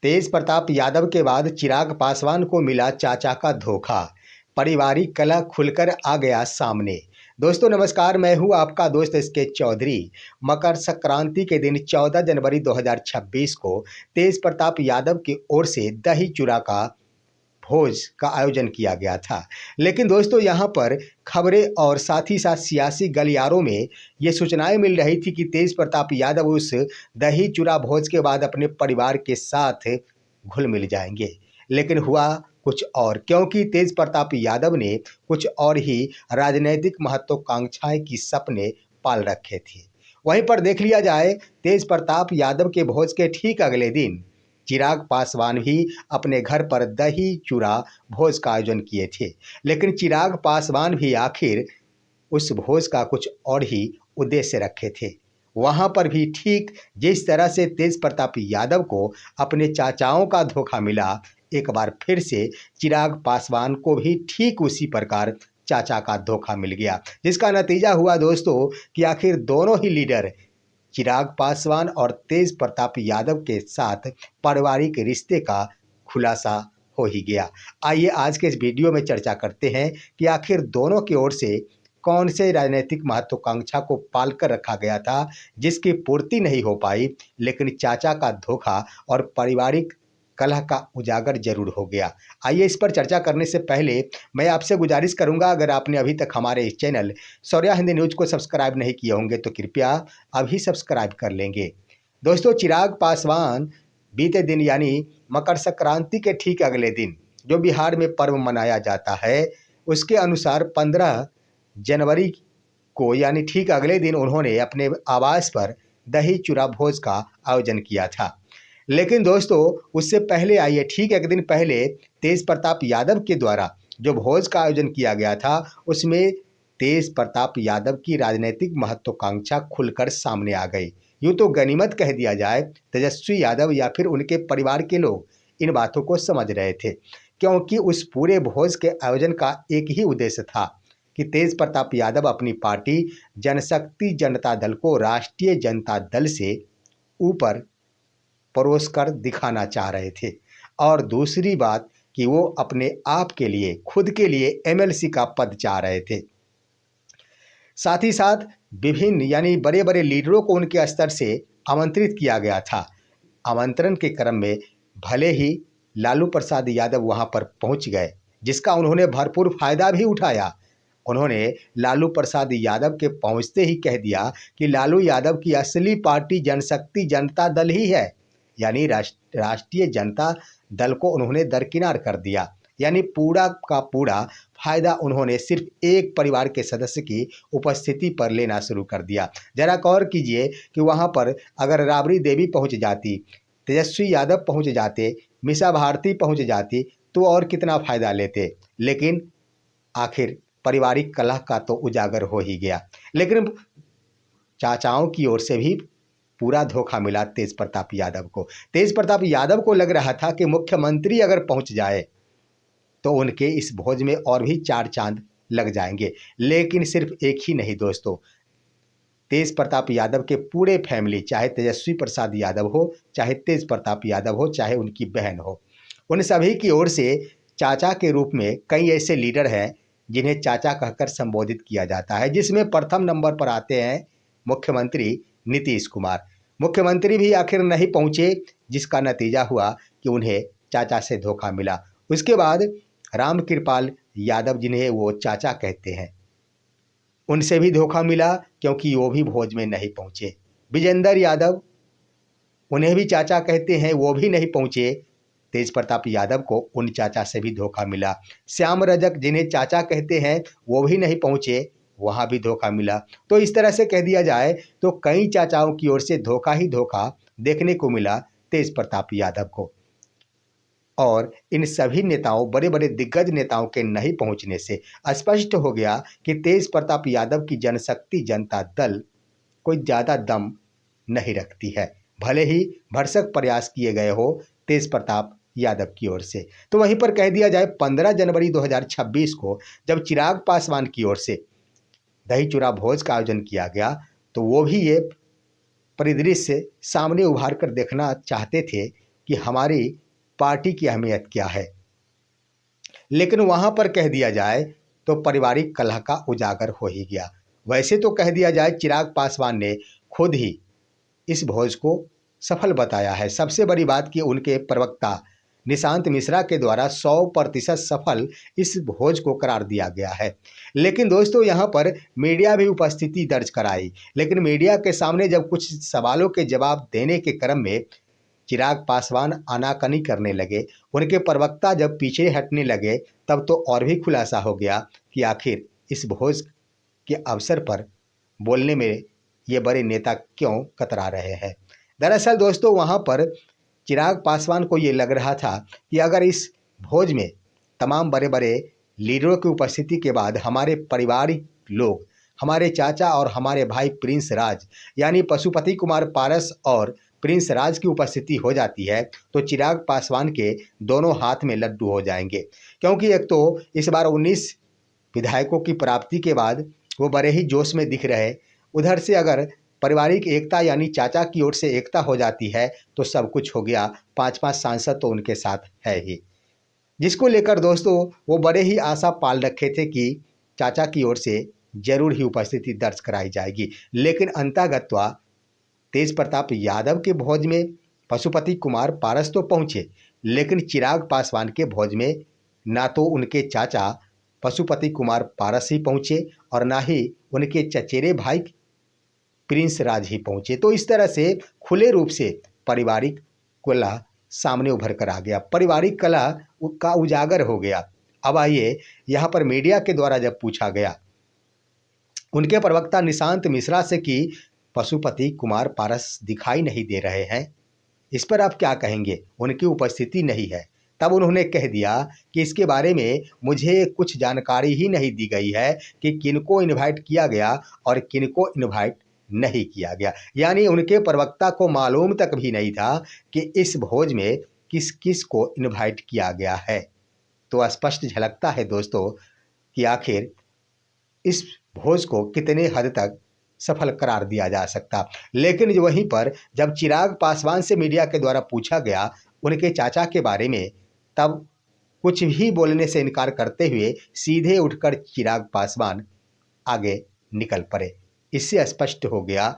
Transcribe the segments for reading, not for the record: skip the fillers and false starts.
तेज प्रताप यादव के बाद चिराग पासवान को मिला चाचा का धोखा। पारिवारिक कलह खुलकर आ गया सामने। दोस्तों नमस्कार, मैं हूं आपका दोस्त स्केच चौधरी। मकर संक्रांति के दिन 14 जनवरी 2026 को तेज प्रताप यादव की ओर से दही चूड़ा का भोज का आयोजन किया गया था। लेकिन दोस्तों यहाँ पर खबरें और साथ ही साथ सियासी गलियारों में ये सूचनाएं मिल रही थी कि तेज प्रताप यादव उस दही चूड़ा भोज के बाद अपने परिवार के साथ घुल मिल जाएंगे। लेकिन हुआ कुछ और, क्योंकि तेज प्रताप यादव ने कुछ और ही राजनीतिक महत्वाकांक्षाएं की सपने पाल रखे थे। वहीं पर देख लिया जाए, तेज प्रताप यादव के भोज के ठीक अगले दिन चिराग पासवान भी अपने घर पर दही चूड़ा भोज का आयोजन किए थे। लेकिन चिराग पासवान भी आखिर उस भोज का कुछ और ही उद्देश्य रखे थे। वहां पर भी ठीक जिस तरह से तेज प्रताप यादव को अपने चाचाओं का धोखा मिला, एक बार फिर से चिराग पासवान को भी ठीक उसी प्रकार चाचा का धोखा मिल गया, जिसका नतीजा हुआ दोस्तों कि आखिर दोनों ही लीडर चिराग पासवान और तेज प्रताप यादव के साथ पारिवारिक रिश्ते का खुलासा हो ही गया। आइए आज के इस वीडियो में चर्चा करते हैं कि आखिर दोनों की ओर से कौन से राजनीतिक महत्वाकांक्षा को पाल कर रखा गया था जिसकी पूर्ति नहीं हो पाई, लेकिन चाचा का धोखा और पारिवारिक कलह का उजागर जरूर हो गया। आइए इस पर चर्चा करने से पहले मैं आपसे गुजारिश करूंगा, अगर आपने अभी तक हमारे इस चैनल शौर्या हिंदी न्यूज को सब्सक्राइब नहीं किए होंगे तो कृपया अभी सब्सक्राइब कर लेंगे। दोस्तों चिराग पासवान बीते दिन यानी मकर संक्रांति के ठीक अगले दिन जो बिहार में पर्व मनाया जाता है, उसके अनुसार 15 जनवरी को यानी ठीक अगले दिन उन्होंने अपने आवास पर दही चूड़ा भोज का आयोजन किया था। लेकिन दोस्तों उससे पहले आइए, ठीक एक दिन पहले तेज प्रताप यादव के द्वारा जो भोज का आयोजन किया गया था उसमें तेज प्रताप यादव की राजनीतिक महत्वाकांक्षा खुलकर सामने आ गई। यूँ तो गनीमत कह दिया जाए, तेजस्वी यादव या फिर उनके परिवार के लोग इन बातों को समझ रहे थे, क्योंकि उस पूरे भोज के आयोजन का एक ही उद्देश्य था कि तेज प्रताप यादव अपनी पार्टी जनशक्ति जनता दल को राष्ट्रीय जनता दल से ऊपर परोस कर दिखाना चाह रहे थे। और दूसरी बात कि वो अपने आप के लिए, खुद के लिए एमएलसी का पद चाह रहे थे। साथ ही साथ विभिन्न यानी बड़े बड़े लीडरों को उनके स्तर से आमंत्रित किया गया था। आमंत्रण के क्रम में भले ही लालू प्रसाद यादव वहां पर पहुंच गए, जिसका उन्होंने भरपूर फायदा भी उठाया। उन्होंने लालू प्रसाद यादव के पहुंचते ही कह दिया कि लालू यादव की असली पार्टी जनशक्ति जनता दल ही है, यानी राष्ट्रीय जनता दल को उन्होंने दरकिनार कर दिया। यानी पूरा का पूरा फायदा उन्होंने सिर्फ एक परिवार के सदस्य की उपस्थिति पर लेना शुरू कर दिया। जरा गौर कीजिए कि वहां पर अगर राबड़ी देवी पहुंच जाती, तेजस्वी यादव पहुंच जाते, मीसा भारती पहुंच जाती तो और कितना फायदा लेते। लेकिन आखिर पारिवारिक कलह का तो उजागर हो ही गया। लेकिन चाचाओं की ओर से भी पूरा धोखा मिला तेज प्रताप यादव को। तेज प्रताप यादव को लग रहा था कि मुख्यमंत्री अगर पहुंच जाए तो उनके इस भोज में और भी 4 चांद लग जाएंगे। लेकिन सिर्फ एक ही नहीं दोस्तों, तेज प्रताप यादव के पूरे फैमिली, चाहे तेजस्वी प्रसाद यादव हो, चाहे तेज प्रताप यादव हो, चाहे उनकी बहन हो, उन सभी की ओर से चाचा के रूप में कई ऐसे लीडर हैं जिन्हें चाचा कहकर संबोधित किया जाता है, जिसमें प्रथम नंबर पर आते हैं मुख्यमंत्री नीतीश कुमार। मुख्यमंत्री भी आखिर नहीं पहुंचे, जिसका नतीजा हुआ कि उन्हें चाचा से धोखा मिला। उसके बाद राम कृपाल यादव, जिन्हें वो चाचा कहते हैं, उनसे भी धोखा मिला, क्योंकि वो भी भोज में नहीं पहुंचे। विजेंद्र यादव, उन्हें भी चाचा कहते हैं, वो भी नहीं पहुंचे। तेज प्रताप यादव को उन चाचा से भी धोखा मिला। श्याम रजक, जिन्हें चाचा कहते हैं, वो भी नहीं पहुंचे, वहां भी धोखा मिला। तो इस तरह से कह दिया जाए तो कई चाचाओं की ओर से धोखा ही धोखा देखने को मिला तेज प्रताप यादव को। और इन सभी नेताओं, बड़े बड़े दिग्गज नेताओं के नहीं पहुंचने से स्पष्ट हो गया कि तेज प्रताप यादव की जनशक्ति जनता दल कोई ज़्यादा दम नहीं रखती है, भले ही भरसक प्रयास किए गए हो तेज प्रताप यादव की ओर से। तो वहीं पर कह दिया जाए 15 जनवरी 2026 को जब चिराग पासवान की ओर से दही चूड़ा भोज का आयोजन किया गया, तो वो भी ये परिदृश्य सामने उभार कर देखना चाहते थे कि हमारी पार्टी की अहमियत क्या है, लेकिन वहाँ पर कह दिया जाए तो पारिवारिक कलह का उजागर हो ही गया। वैसे तो कह दिया जाए चिराग पासवान ने खुद ही इस भोज को सफल बताया है। सबसे बड़ी बात कि उनके प्रवक्ता निशांत मिश्रा के द्वारा 100% सफल इस भोज को करार दिया गया है। लेकिन दोस्तों यहाँ पर मीडिया भी उपस्थिति दर्ज कराई, लेकिन मीडिया के सामने जब कुछ सवालों के जवाब देने के क्रम में चिराग पासवान आनाकानी करने लगे, उनके प्रवक्ता जब पीछे हटने लगे, तब तो और भी खुलासा हो गया कि आखिर इस भोज के अवसर पर बोलने में ये बड़े नेता क्यों कतरा रहे हैं। दरअसल दोस्तों वहाँ पर चिराग पासवान को ये लग रहा था कि अगर इस भोज में तमाम बड़े बड़े लीडरों की उपस्थिति के बाद हमारे पारिवारिक लोग, हमारे चाचा और हमारे भाई प्रिंस राज यानी पशुपति कुमार पारस और प्रिंस राज की उपस्थिति हो जाती है तो चिराग पासवान के दोनों हाथ में लड्डू हो जाएंगे। क्योंकि एक तो इस बार 19 विधायकों की प्राप्ति के बाद वो बड़े ही जोश में दिख रहे, उधर से अगर पारिवारिक एकता यानी चाचा की ओर से एकता हो जाती है तो सब कुछ हो गया। 5-5 सांसद तो उनके साथ है ही, जिसको लेकर दोस्तों वो बड़े ही आशा पाल रखे थे कि चाचा की ओर से जरूर ही उपस्थिति दर्ज कराई जाएगी। लेकिन अंतःगत्वा तेज प्रताप यादव के भोज में पशुपति कुमार पारस तो पहुंचे, लेकिन चिराग पासवान के भोज में ना तो उनके चाचा पशुपति कुमार पारस ही पहुंचे और ना ही उनके चचेरे भाई प्रिंस राज ही पहुंचे। तो इस तरह से खुले रूप से पारिवारिक कलह सामने उभर कर आ गया, पारिवारिक कलह का उजागर हो गया। अब आइए यहाँ पर मीडिया के द्वारा जब पूछा गया उनके प्रवक्ता निशांत मिश्रा से कि पशुपति कुमार पारस दिखाई नहीं दे रहे हैं, इस पर आप क्या कहेंगे, उनकी उपस्थिति नहीं है। तब उन्होंने कह दिया कि इसके बारे में मुझे कुछ जानकारी ही नहीं दी गई है कि किनको इनवाइट किया गया और किनको इनवाइट नहीं किया गया। यानी उनके प्रवक्ता को मालूम तक भी नहीं था कि इस भोज में किस किस को इनवाइट किया गया है। तो स्पष्ट झलकता है दोस्तों कि आखिर इस भोज को कितने हद तक सफल करार दिया जा सकता। लेकिन वहीं पर जब चिराग पासवान से मीडिया के द्वारा पूछा गया उनके चाचा के बारे में, तब कुछ भी बोलने से इनकार करते हुए सीधे उठकर चिराग पासवान आगे निकल पड़े। इससे स्पष्ट हो गया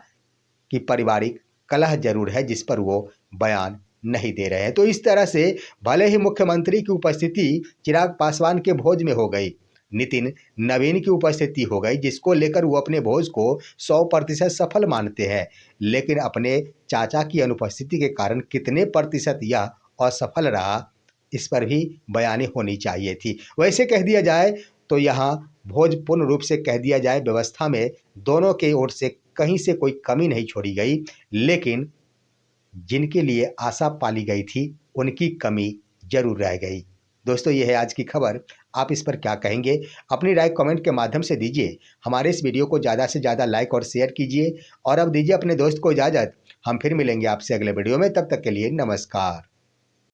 कि पारिवारिक कलह जरूर है जिस पर वो बयान नहीं दे रहे हैं। तो इस तरह से भले ही मुख्यमंत्री की उपस्थिति चिराग पासवान के भोज में हो गई, नितिन नवीन की उपस्थिति हो गई, जिसको लेकर वो अपने भोज को 100% सफल मानते हैं, लेकिन अपने चाचा की अनुपस्थिति के कारण कितने प्रतिशत यह असफल रहा, इस पर भी बयानी होनी चाहिए थी। वैसे कह दिया जाए तो यहाँ भोज पूर्ण रूप से कह दिया जाए व्यवस्था में दोनों के ओर से कहीं से कोई कमी नहीं छोड़ी गई, लेकिन जिनके लिए आशा पाली गई थी उनकी कमी जरूर रह गई। दोस्तों ये है आज की खबर, आप इस पर क्या कहेंगे, अपनी राय कमेंट के माध्यम से दीजिए। हमारे इस वीडियो को ज़्यादा से ज़्यादा लाइक और शेयर कीजिए और अब दीजिए अपने दोस्त को इजाज़त। हम फिर मिलेंगे आपसे अगले वीडियो में, तब तक के लिए नमस्कार।